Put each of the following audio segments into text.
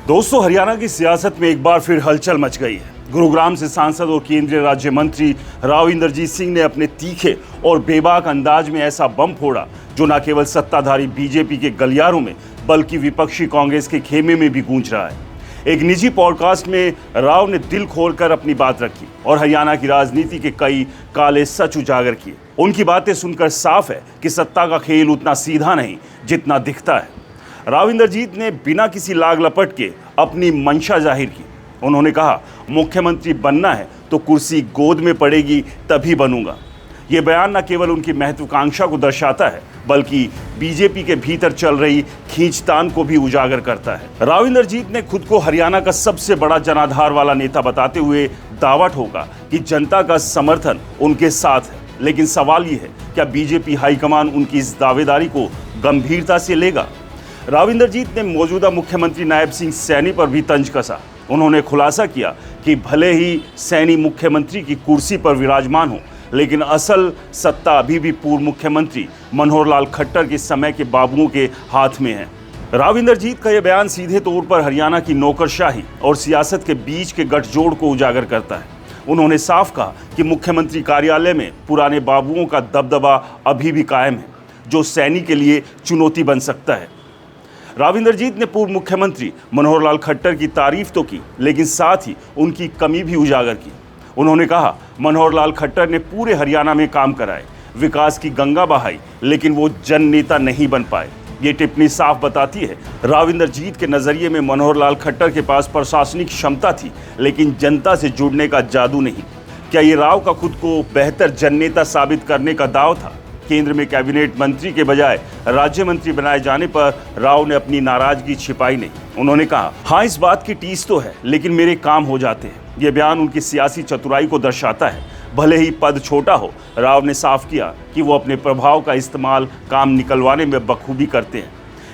दोस्तों, हरियाणा की सियासत में एक बार फिर हलचल मच गई है। गुरुग्राम से सांसद और केंद्रीय राज्य मंत्री राव इंद्रजीत सिंह ने अपने तीखे और बेबाक अंदाज में ऐसा बम फोड़ा जो न केवल सत्ताधारी बीजेपी के गलियारों में बल्कि विपक्षी कांग्रेस के खेमे में भी गूंज रहा है। एक निजी पॉडकास्ट में राव ने दिल खोलकर अपनी बात रखी और हरियाणा की राजनीति के कई काले सच उजागर किए। उनकी बातें सुनकर साफ है कि सत्ता का खेल उतना सीधा नहीं जितना दिखता है। राव इंद्रजीत ने बिना किसी लाग लपट के अपनी मंशा जाहिर की। उन्होंने कहा, मुख्यमंत्री बनना है तो कुर्सी गोद में पड़ेगी तभी बनूंगा। ये बयान न केवल उनकी महत्वाकांक्षा को दर्शाता है बल्कि बीजेपी के भीतर चल रही खींचतान को भी उजागर करता है। राव इंद्रजीत ने खुद को हरियाणा का सबसे बड़ा जनाधार वाला नेता बताते हुए दावा ठोका कि जनता का समर्थन उनके साथ है। लेकिन सवाल ये है, क्या बीजेपी हाईकमान उनकी इस दावेदारी को गंभीरता से लेगा? राव इंद्रजीत ने मौजूदा मुख्यमंत्री नायब सिंह सैनी पर भी तंज कसा। उन्होंने खुलासा किया कि भले ही सैनी मुख्यमंत्री की कुर्सी पर विराजमान हो, लेकिन असल सत्ता अभी भी पूर्व मुख्यमंत्री मनोहर लाल खट्टर के समय के बाबुओं के हाथ में है। राव इंद्रजीत का यह बयान सीधे तौर पर हरियाणा की नौकरशाही और सियासत के बीच के गठजोड़ को उजागर करता है। उन्होंने साफ कहा कि मुख्यमंत्री कार्यालय में पुराने बाबुओं का दबदबा अभी भी कायम है, जो सैनी के लिए चुनौती बन सकता है। राव इंद्रजीत ने पूर्व मुख्यमंत्री मनोहर लाल खट्टर की तारीफ तो की, लेकिन साथ ही उनकी कमी भी उजागर की। उन्होंने कहा, मनोहर लाल खट्टर ने पूरे हरियाणा में काम कराए, विकास की गंगा बहाई, लेकिन वो जन नेता नहीं बन पाए। ये टिप्पणी साफ बताती है, राव इंद्रजीत के नज़रिए में मनोहर लाल खट्टर के पास प्रशासनिक क्षमता थी, लेकिन जनता से जुड़ने का जादू नहीं। क्या ये राव का खुद को बेहतर जन नेता साबित करने का दाव था? केंद्र में कैबिनेट मंत्री के बजाय राज्य मंत्री बनाए जाने पर राव ने अपनी नाराजगी छिपाई नहीं। उन्होंने कहा, हाँ, इस बात की टीस तो है, लेकिन मेरे काम हो जाते हैं। यह बयान उनकी सियासी चतुराई को दर्शाता है। भले ही पद छोटा हो, राव ने साफ किया कि वो अपने प्रभाव का इस्तेमाल काम निकलवाने में बखूबी करते हैं।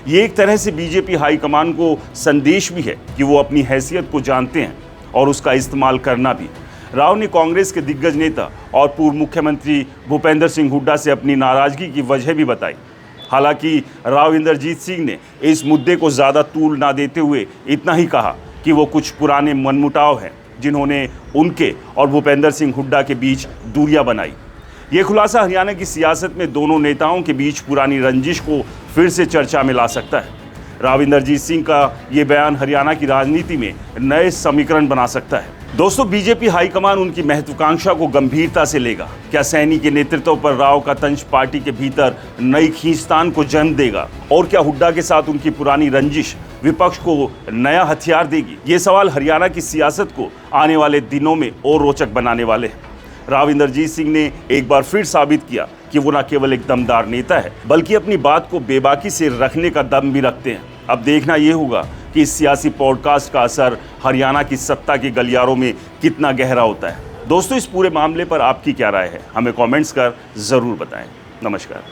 ये एक तरह से बीजेपी हाईकमान को संदेश भी है कि वो अपनी हैसियत को जानते हैं और उसका इस्तेमाल करना भी। राव ने कांग्रेस के दिग्गज नेता और पूर्व मुख्यमंत्री भूपेंद्र सिंह हुड्डा से अपनी नाराजगी की वजह भी बताई। हालांकि राव इंद्रजीत सिंह ने इस मुद्दे को ज़्यादा तूल ना देते हुए इतना ही कहा कि वो कुछ पुराने मनमुटाव हैं जिन्होंने उनके और भूपेंद्र सिंह हुड्डा के बीच दूरियां बनाई। ये खुलासा हरियाणा की सियासत में दोनों नेताओं के बीच पुरानी रंजिश को फिर से चर्चा में ला सकता है। राव इंद्रजीत सिंह का ये बयान हरियाणा की राजनीति में नए समीकरण बना सकता है। दोस्तों, बीजेपी हाईकमान उनकी महत्वाकांक्षा को गंभीरता से लेगा। क्या सैनी के नेतृत्व पर राव का तंज पार्टी के भीतर नई खींचतान को जन्म देगा? और क्या हुड्डा के साथ उनकी पुरानी रंजिश विपक्ष को नया हथियार देगी? ये सवाल हरियाणा की सियासत को आने वाले दिनों में और रोचक बनाने वाले हैं। राव इंद्रजीत सिंह ने एक बार फिर साबित किया कि वो न केवल एक दमदार नेता है, बल्कि अपनी बात को बेबाकी से रखने का दम भी रखते हैं। अब देखना ये होगा कि इस सियासी पॉडकास्ट का असर हरियाणा की सत्ता के गलियारों में कितना गहरा होता है। दोस्तों, इस पूरे मामले पर आपकी क्या राय है? हमें कमेंट्स कर ज़रूर बताएं। नमस्कार।